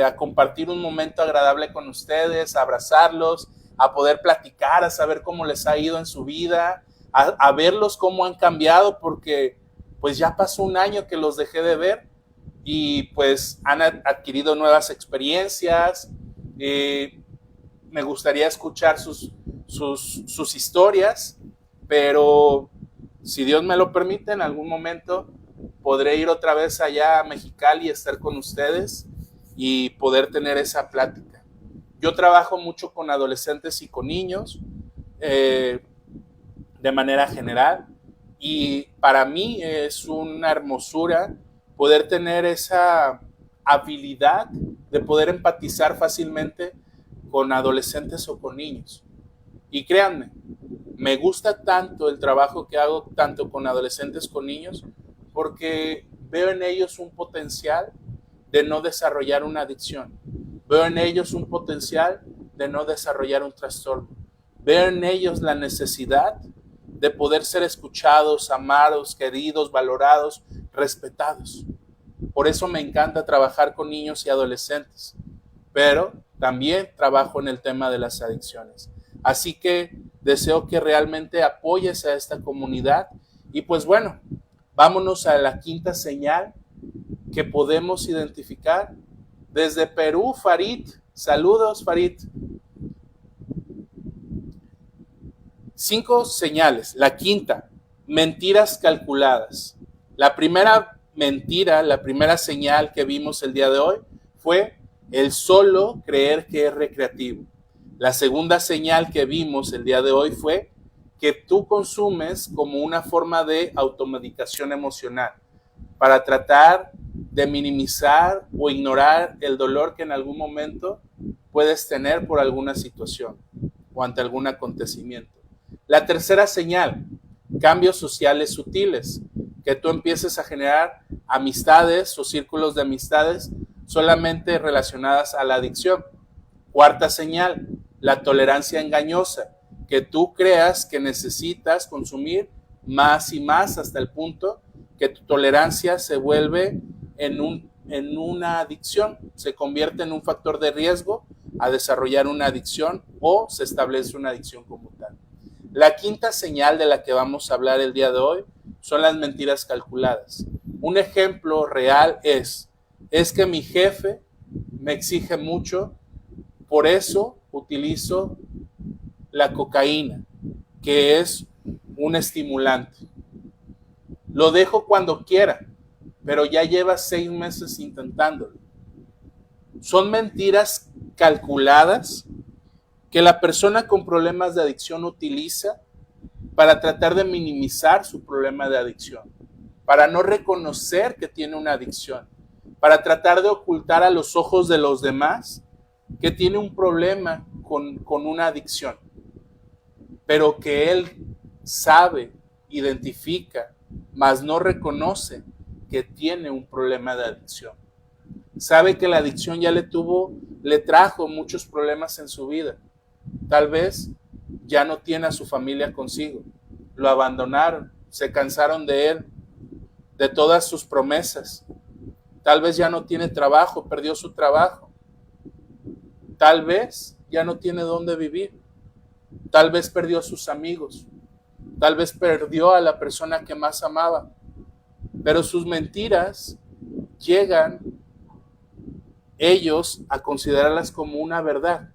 a compartir un momento agradable con ustedes, a abrazarlos, a poder platicar, a saber cómo les ha ido en su vida, a verlos cómo han cambiado, porque pues ya pasó un año que los dejé de ver y pues han adquirido nuevas experiencias. Me gustaría escuchar sus historias, pero si Dios me lo permite, en algún momento podré ir otra vez allá a Mexicali y estar con ustedes y poder tener esa plática. Yo trabajo mucho con adolescentes y con niños de manera general, y para mí es una hermosura poder tener esa habilidad de poder empatizar fácilmente con adolescentes o con niños. Y créanme, me gusta tanto el trabajo que hago tanto con adolescentes como con niños, porque veo en ellos un potencial de no desarrollar una adicción. Veo en ellos un potencial de no desarrollar un trastorno. Veo en ellos la necesidad de poder ser escuchados, amados, queridos, valorados, respetados. Por eso me encanta trabajar con niños y adolescentes, pero también trabajo en el tema de las adicciones. Así que deseo que realmente apoyes a esta comunidad. Y pues bueno, vámonos a la quinta señal que podemos identificar. Desde Perú, Farid. Saludos, Farid. 5 señales. La quinta, mentiras calculadas. La primera mentira, la primera señal que vimos el día de hoy fue el solo creer que es recreativo. La segunda señal que vimos el día de hoy fue que tú consumes como una forma de automedicación emocional para tratar de minimizar o ignorar el dolor que en algún momento puedes tener por alguna situación o ante algún acontecimiento. La tercera señal, cambios sociales sutiles, que tú empieces a generar amistades o círculos de amistades solamente relacionadas a la adicción. Cuarta señal, la tolerancia engañosa, que tú creas que necesitas consumir más y más hasta el punto que tu tolerancia se vuelve en una adicción, se convierte en un factor de riesgo a desarrollar una adicción o se establece una adicción como tal. La quinta señal de la que vamos a hablar el día de hoy son las mentiras calculadas. Un ejemplo real es que mi jefe me exige mucho, por eso utilizo la cocaína, que es un estimulante. Lo dejo cuando quiera, pero ya lleva 6 meses intentándolo. Son mentiras calculadas que la persona con problemas de adicción utiliza para tratar de minimizar su problema de adicción, para no reconocer que tiene una adicción, para tratar de ocultar a los ojos de los demás que tiene un problema con una adicción, pero que él sabe, identifica, mas no reconoce que tiene un problema de adicción. Sabe que la adicción ya le trajo muchos problemas en su vida. Tal vez ya no tiene a su familia consigo, lo abandonaron, se cansaron de él, de todas sus promesas. Tal vez ya no tiene trabajo, perdió su trabajo. Tal vez ya no tiene dónde vivir. Tal vez perdió a sus amigos. Tal vez perdió a la persona que más amaba. Pero sus mentiras llegan ellos a considerarlas como una verdad.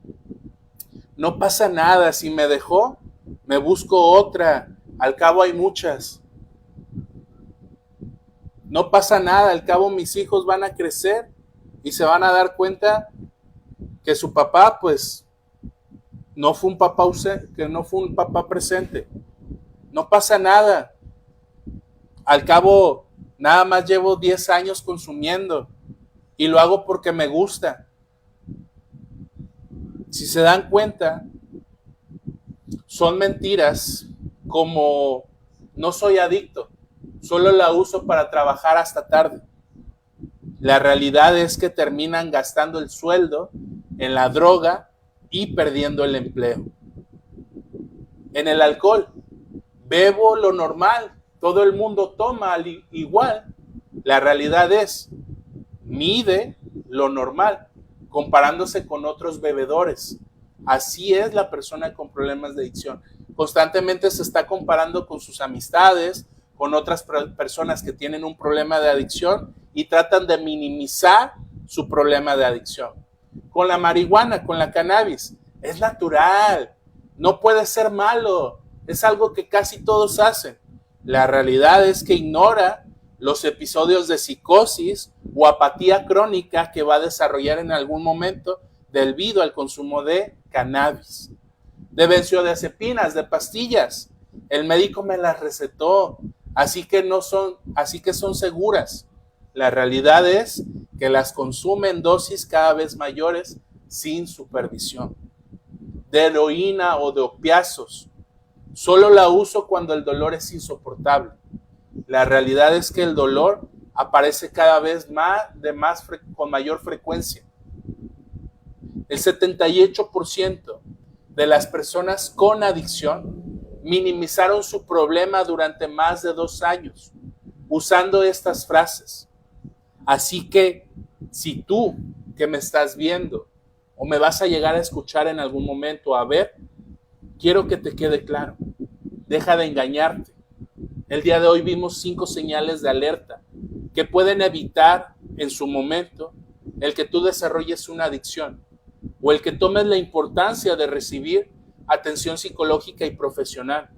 No pasa nada, si me dejó, me busco otra, al cabo hay muchas. No pasa nada, al cabo mis hijos van a crecer y se van a dar cuenta que su papá, pues, no fue un papá ausente, que no fue un papá presente. No pasa nada. Al cabo, nada más llevo 10 años consumiendo y lo hago porque me gusta. Si se dan cuenta, son mentiras como no soy adicto, solo la uso para trabajar hasta tarde. La realidad es que terminan gastando el sueldo en la droga y perdiendo el empleo. En el alcohol, bebo lo normal, todo el mundo toma igual. La realidad es, mide lo normal, comparándose con otros bebedores. Así es la persona con problemas de adicción. Constantemente se está comparando con sus amistades, con otras personas que tienen un problema de adicción y tratan de minimizar su problema de adicción. Con la marihuana, con la cannabis, es natural, no puede ser malo, es algo que casi todos hacen. La realidad es que ignora los episodios de psicosis o apatía crónica que va a desarrollar en algún momento debido al consumo de cannabis, de benzodiazepinas, de pastillas. El médico me las recetó, así que son seguras. La realidad es que las consume en dosis cada vez mayores sin supervisión. De heroína o de opiáceos, solo la uso cuando el dolor es insoportable. La realidad es que el dolor aparece cada vez con mayor frecuencia. El 78% de las personas con adicción minimizaron su problema durante más de 2 años usando estas frases. Así que si tú que me estás viendo o me vas a llegar a escuchar en algún momento a ver, quiero que te quede claro, deja de engañarte. El día de hoy vimos 5 señales de alerta que pueden evitar en su momento el que tú desarrolles una adicción o el que tomes la importancia de recibir atención psicológica y profesional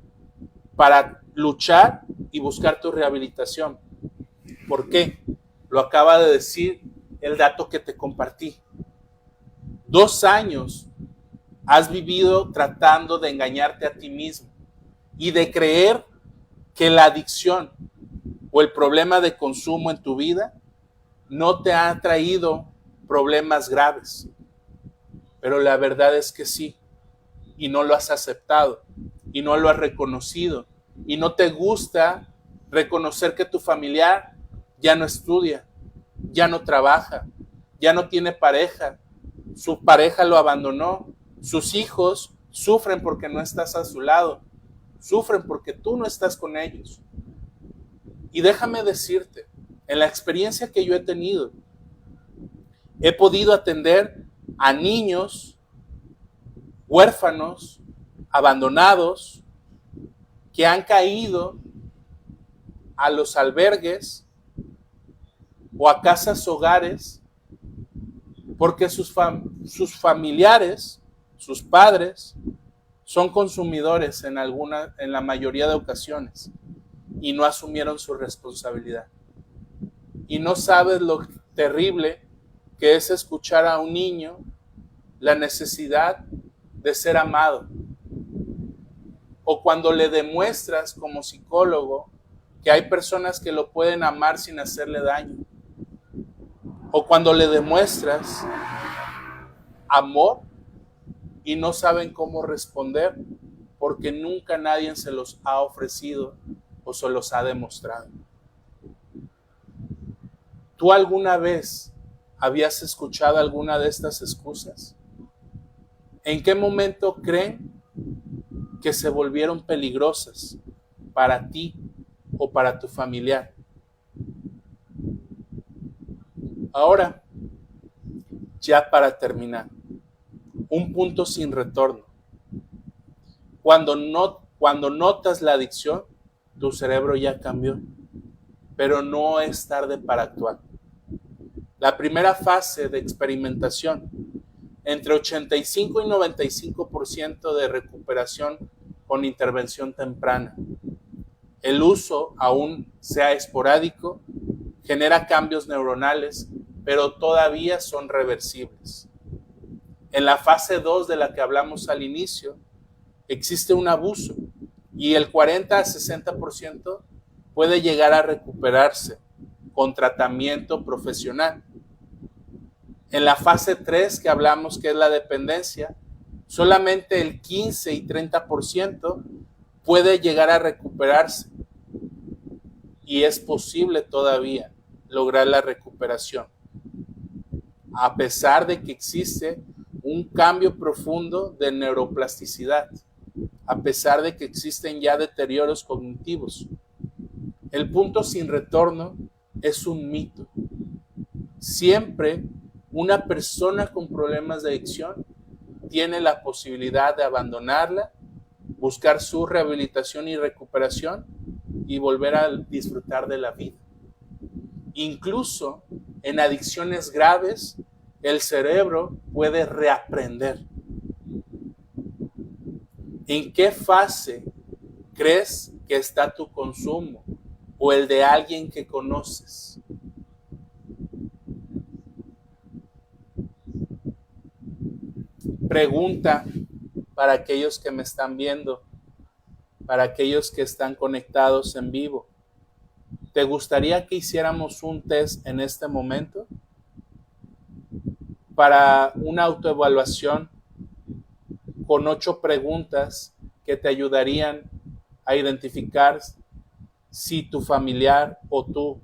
para luchar y buscar tu rehabilitación. ¿Por qué? Lo acaba de decir el dato que te compartí. 2 años has vivido tratando de engañarte a ti mismo y de creer que la adicción o el problema de consumo en tu vida no te ha traído problemas graves. Pero la verdad es que sí, y no lo has aceptado, y no lo has reconocido, y no te gusta reconocer que tu familiar ya no estudia, ya no trabaja, ya no tiene pareja, su pareja lo abandonó, sus hijos sufren porque no estás a su lado, sufren porque tú no estás con ellos. Y déjame decirte, en la experiencia que yo he tenido, he podido atender a niños huérfanos, abandonados, que han caído a los albergues o a casas hogares porque sus familiares, sus padres, son consumidores en la mayoría de ocasiones y no asumieron su responsabilidad. Y no sabes lo terrible que es escuchar a un niño la necesidad de ser amado. O cuando le demuestras como psicólogo que hay personas que lo pueden amar sin hacerle daño. O cuando le demuestras amor y no saben cómo responder porque nunca nadie se los ha ofrecido o se los ha demostrado. ¿Tú alguna vez habías escuchado alguna de estas excusas? ¿En qué momento creen que se volvieron peligrosas para ti o para tu familiar? Ahora, ya para terminar, un punto sin retorno. Cuando notas la adicción, tu cerebro ya cambió, pero no es tarde para actuar. La primera fase de experimentación, entre 85 y 95% de recuperación con intervención temprana. El uso, aún sea esporádico, genera cambios neuronales, pero todavía son reversibles. En la fase 2 de la que hablamos al inicio, existe un abuso y el 40 a 60% puede llegar a recuperarse con tratamiento profesional. En la fase 3 que hablamos, que es la dependencia, solamente el 15 y 30% puede llegar a recuperarse y es posible todavía lograr la recuperación. a pesar de que existe un cambio profundo de neuroplasticidad, a pesar de que existen ya deterioros cognitivos. El punto sin retorno es un mito. Siempre una persona con problemas de adicción tiene la posibilidad de abandonarla, buscar su rehabilitación y recuperación y volver a disfrutar de la vida. Incluso en adicciones graves, el cerebro puede reaprender. ¿En qué fase crees que está tu consumo o el de alguien que conoces? Pregunta para aquellos que me están viendo, para aquellos que están conectados en vivo. ¿Te gustaría que hiciéramos un test en este momento para una autoevaluación con 8 preguntas que te ayudarían a identificar si tu familiar o tú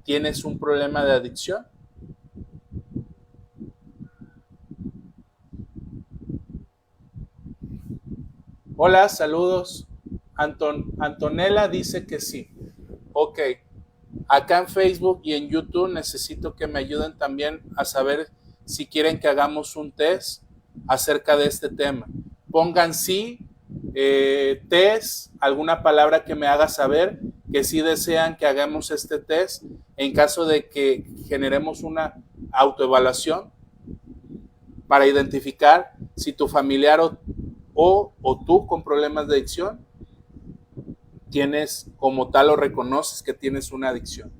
tienes un problema de adicción? Hola, saludos. Antonella dice que sí. Ok. Acá en Facebook y en YouTube necesito que me ayuden también a saber si quieren que hagamos un test acerca de este tema. Pongan sí, test, alguna palabra que me haga saber que sí desean que hagamos este test en caso de que generemos una autoevaluación para identificar si tu familiar o tú con problemas de adicción tienes como tal o reconoces que tienes una adicción.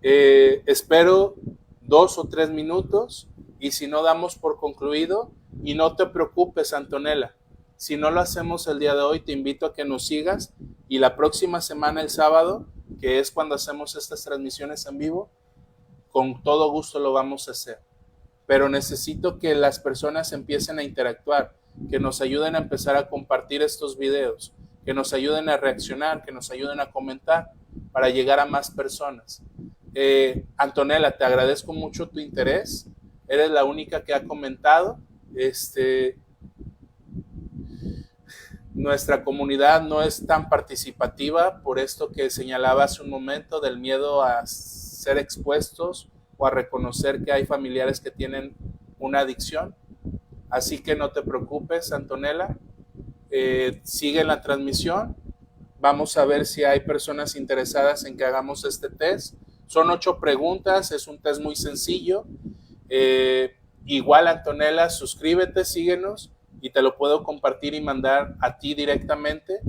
Espero 2 o 3 minutos y si no damos por concluido, y no te preocupes, Antonella, si no lo hacemos el día de hoy, te invito a que nos sigas y la próxima semana, el sábado, que es cuando hacemos estas transmisiones en vivo, con todo gusto lo vamos a hacer. Pero necesito que las personas empiecen a interactuar, que nos ayuden a empezar a compartir estos videos, que nos ayuden a reaccionar, que nos ayuden a comentar para llegar a más personas. Antonella, te agradezco mucho tu interés. Eres la única que ha comentado. Nuestra comunidad no es tan participativa por esto que señalaba hace un momento del miedo a ser expuestos o a reconocer que hay familiares que tienen una adicción. Así que no te preocupes, Antonella. Sigue la transmisión. Vamos a ver si hay personas interesadas en que hagamos este test. Son 8 preguntas, es un test muy sencillo. Igual, Antonella, suscríbete, síguenos y te lo puedo compartir y mandar a ti directamente,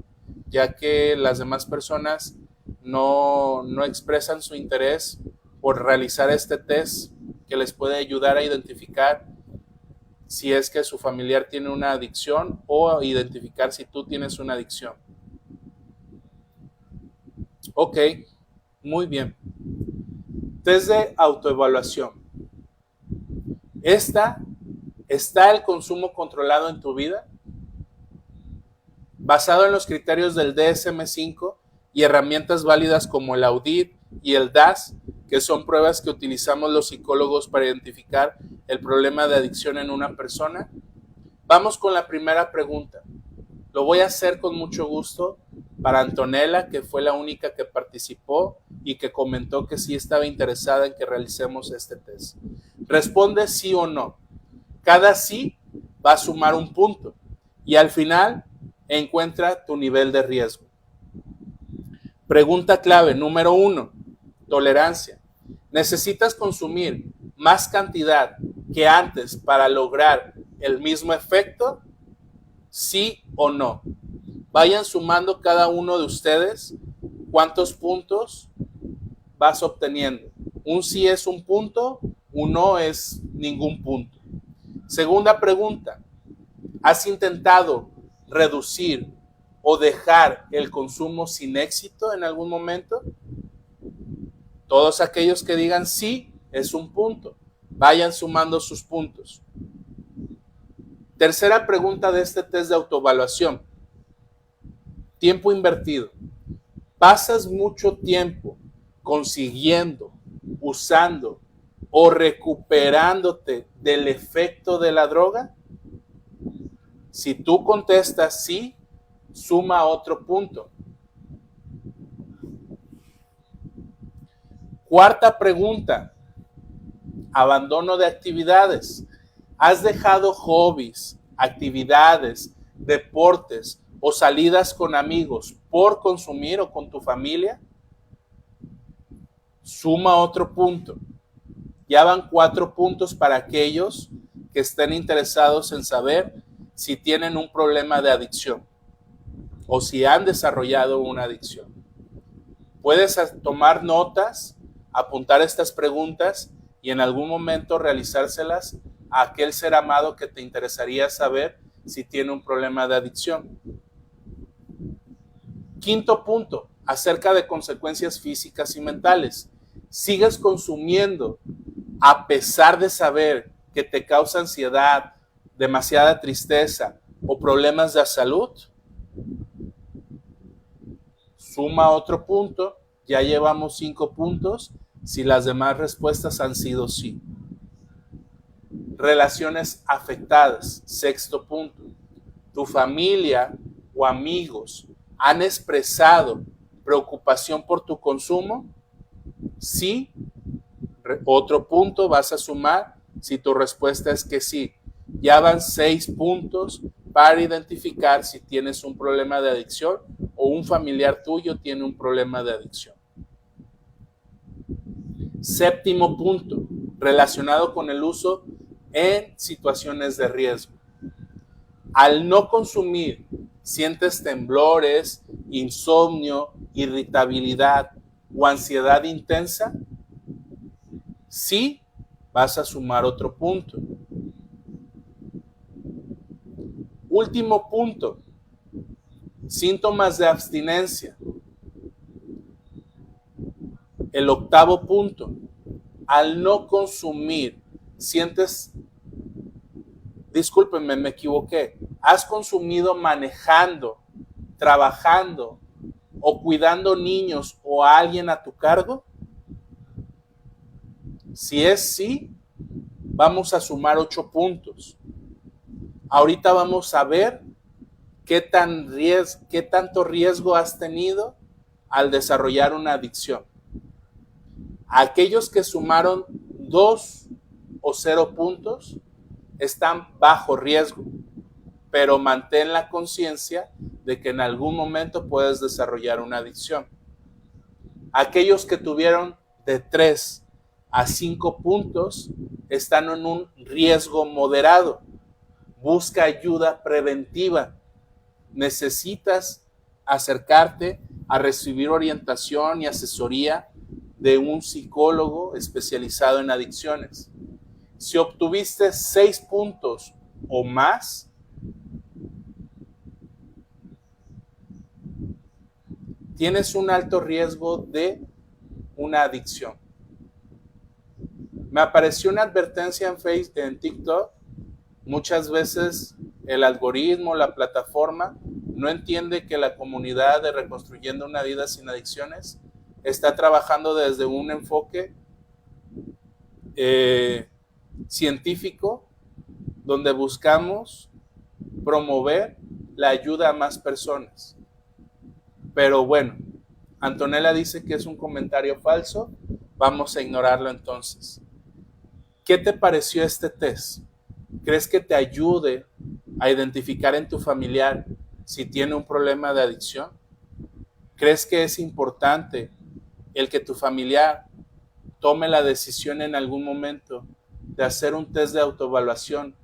ya que las demás personas no expresan su interés por realizar este test que les puede ayudar a identificar si es que su familiar tiene una adicción o identificar si tú tienes una adicción. Ok, muy bien. Test de autoevaluación. ¿Está el consumo controlado en tu vida? Basado en los criterios del DSM-5 y herramientas válidas como el Audit y el DASS, que son pruebas que utilizamos los psicólogos para identificar el problema de adicción en una persona. Vamos con la primera pregunta. Lo voy a hacer con mucho gusto para Antonella, que fue la única que participó y que comentó que sí estaba interesada en que realicemos este test. Responde sí o no. Cada sí va a sumar un punto y al final encuentra tu nivel de riesgo. Pregunta clave número 1. Tolerancia. ¿Necesitas consumir más cantidad que antes para lograr el mismo efecto? ¿Sí o no? Vayan sumando cada uno de ustedes cuántos puntos vas obteniendo. Un sí es un punto, un no es ningún punto. Segunda pregunta. ¿Has intentado reducir o dejar el consumo sin éxito en algún momento? Todos aquellos que digan sí es un punto. Vayan sumando sus puntos. Tercera pregunta de este test de autoevaluación. Tiempo invertido. ¿Pasas mucho tiempo consiguiendo, usando o recuperándote del efecto de la droga? Si tú contestas sí, suma otro punto. Cuarta pregunta, abandono de actividades. ¿Has dejado hobbies, actividades, deportes o salidas con amigos por consumir o con tu familia? Suma otro punto. Ya van 4 puntos para aquellos que estén interesados en saber si tienen un problema de adicción o si han desarrollado una adicción. Puedes tomar notas, apuntar estas preguntas y en algún momento realizárselas a aquel ser amado que te interesaría saber si tiene un problema de adicción. Quinto punto, acerca de consecuencias físicas y mentales. ¿Sigues consumiendo a pesar de saber que te causa ansiedad, demasiada tristeza o problemas de salud? Suma otro punto, ya llevamos 5 puntos si las demás respuestas han sido sí. Relaciones afectadas, sexto punto. ¿Tu familia o amigos han expresado preocupación por tu consumo? Sí. Otro punto vas a sumar si tu respuesta es que sí. Ya van 6 puntos para identificar si tienes un problema de adicción o un familiar tuyo tiene un problema de adicción. Séptimo punto, relacionado con el uso en situaciones de riesgo. Al no consumir, ¿sientes temblores, insomnio, irritabilidad o ansiedad intensa? Sí, vas a sumar otro punto. Último punto, síntomas de abstinencia. El octavo punto, al no consumir, discúlpenme, me equivoqué, ¿has consumido manejando, trabajando o cuidando niños o a alguien a tu cargo? Si es sí, vamos a sumar 8 puntos. Ahorita vamos a ver qué tanto riesgo has tenido al desarrollar una adicción. Aquellos que sumaron 2 o 0 puntos están bajo riesgo, pero mantén la conciencia de que en algún momento puedes desarrollar una adicción. Aquellos que tuvieron de 3 a 5 puntos están en un riesgo moderado. Busca ayuda preventiva. Necesitas acercarte a recibir orientación y asesoría de un psicólogo especializado en adicciones. Si obtuviste 6 puntos o más, tienes un alto riesgo de una adicción. Me apareció una advertencia en TikTok. Muchas veces el algoritmo, la plataforma, no entiende que la comunidad de Reconstruyendo una Vida Sin Adicciones está trabajando desde un enfoque científico donde buscamos promover la ayuda a más personas. Pero bueno, Antonella dice que es un comentario falso, vamos a ignorarlo entonces. ¿Qué te pareció este test? ¿Crees que te ayude a identificar en tu familiar si tiene un problema de adicción? ¿Crees que es importante el que tu familiar tome la decisión en algún momento de hacer un test de autoevaluación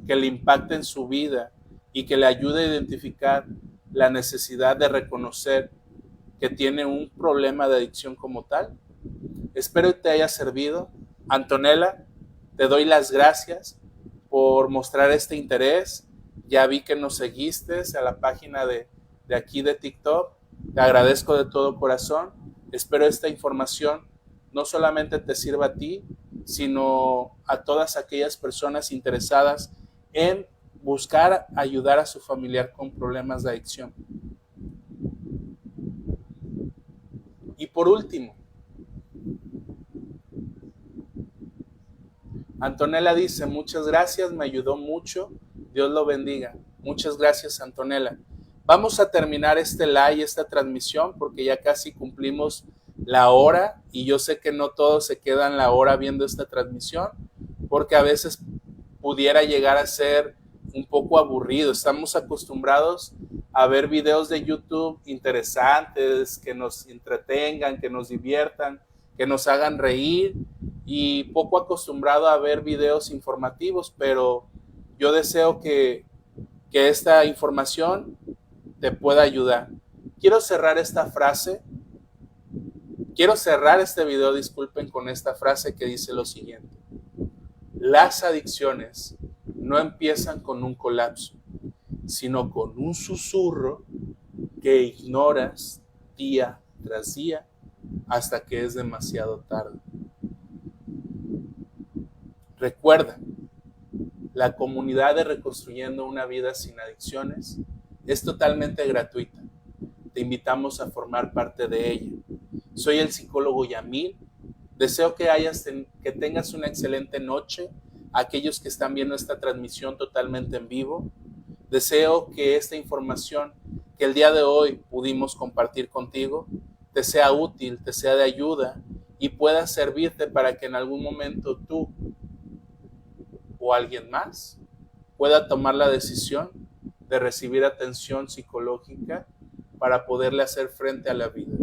que le impacte en su vida y que le ayude a identificar la necesidad de reconocer que tiene un problema de adicción como tal? Espero que te haya servido. Antonella, te doy las gracias por mostrar este interés. Ya vi que nos seguiste a la página de aquí de TikTok. Te agradezco de todo corazón. Espero esta información no solamente te sirva a ti, sino a todas aquellas personas interesadas en buscar ayudar a su familiar con problemas de adicción. Y por último, Antonella dice, muchas gracias, me ayudó mucho, Dios lo bendiga. Muchas gracias, Antonella. Vamos a terminar este live, esta transmisión, porque ya casi cumplimos la hora y yo sé que no todos se quedan la hora viendo esta transmisión, porque a veces pudiera llegar a ser un poco aburrido. Estamos acostumbrados a ver videos de YouTube interesantes, que nos entretengan, que nos diviertan, que nos hagan reír, y poco acostumbrado a ver videos informativos, pero yo deseo que esta información te pueda ayudar. Quiero cerrar esta frase, quiero cerrar este video, disculpen, con esta frase que dice lo siguiente: las adicciones no empiezan con un colapso, sino con un susurro que ignoras día tras día hasta que es demasiado tarde. Recuerda, la comunidad de Reconstruyendo una Vida Sin Adicciones es totalmente gratuita. Te invitamos a formar parte de ella. Soy el psicólogo Yamil. Deseo que tengas una excelente noche. Aquellos que están viendo esta transmisión totalmente en vivo, deseo que esta información que el día de hoy pudimos compartir contigo te sea útil, te sea de ayuda y pueda servirte para que en algún momento tú o alguien más pueda tomar la decisión de recibir atención psicológica para poderle hacer frente a la vida.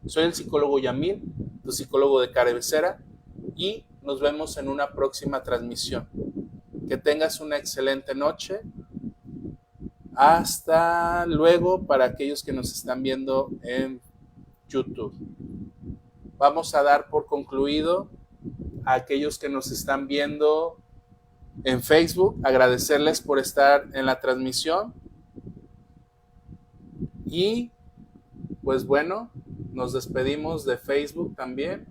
Soy el psicólogo Yamil, tu psicólogo de cabecera, y nos vemos en una próxima transmisión. Que tengas una excelente noche. Hasta luego para aquellos que nos están viendo en YouTube. Vamos a dar por concluido a aquellos que nos están viendo en Facebook, agradecerles por estar en la transmisión. Y pues bueno, nos despedimos de Facebook también.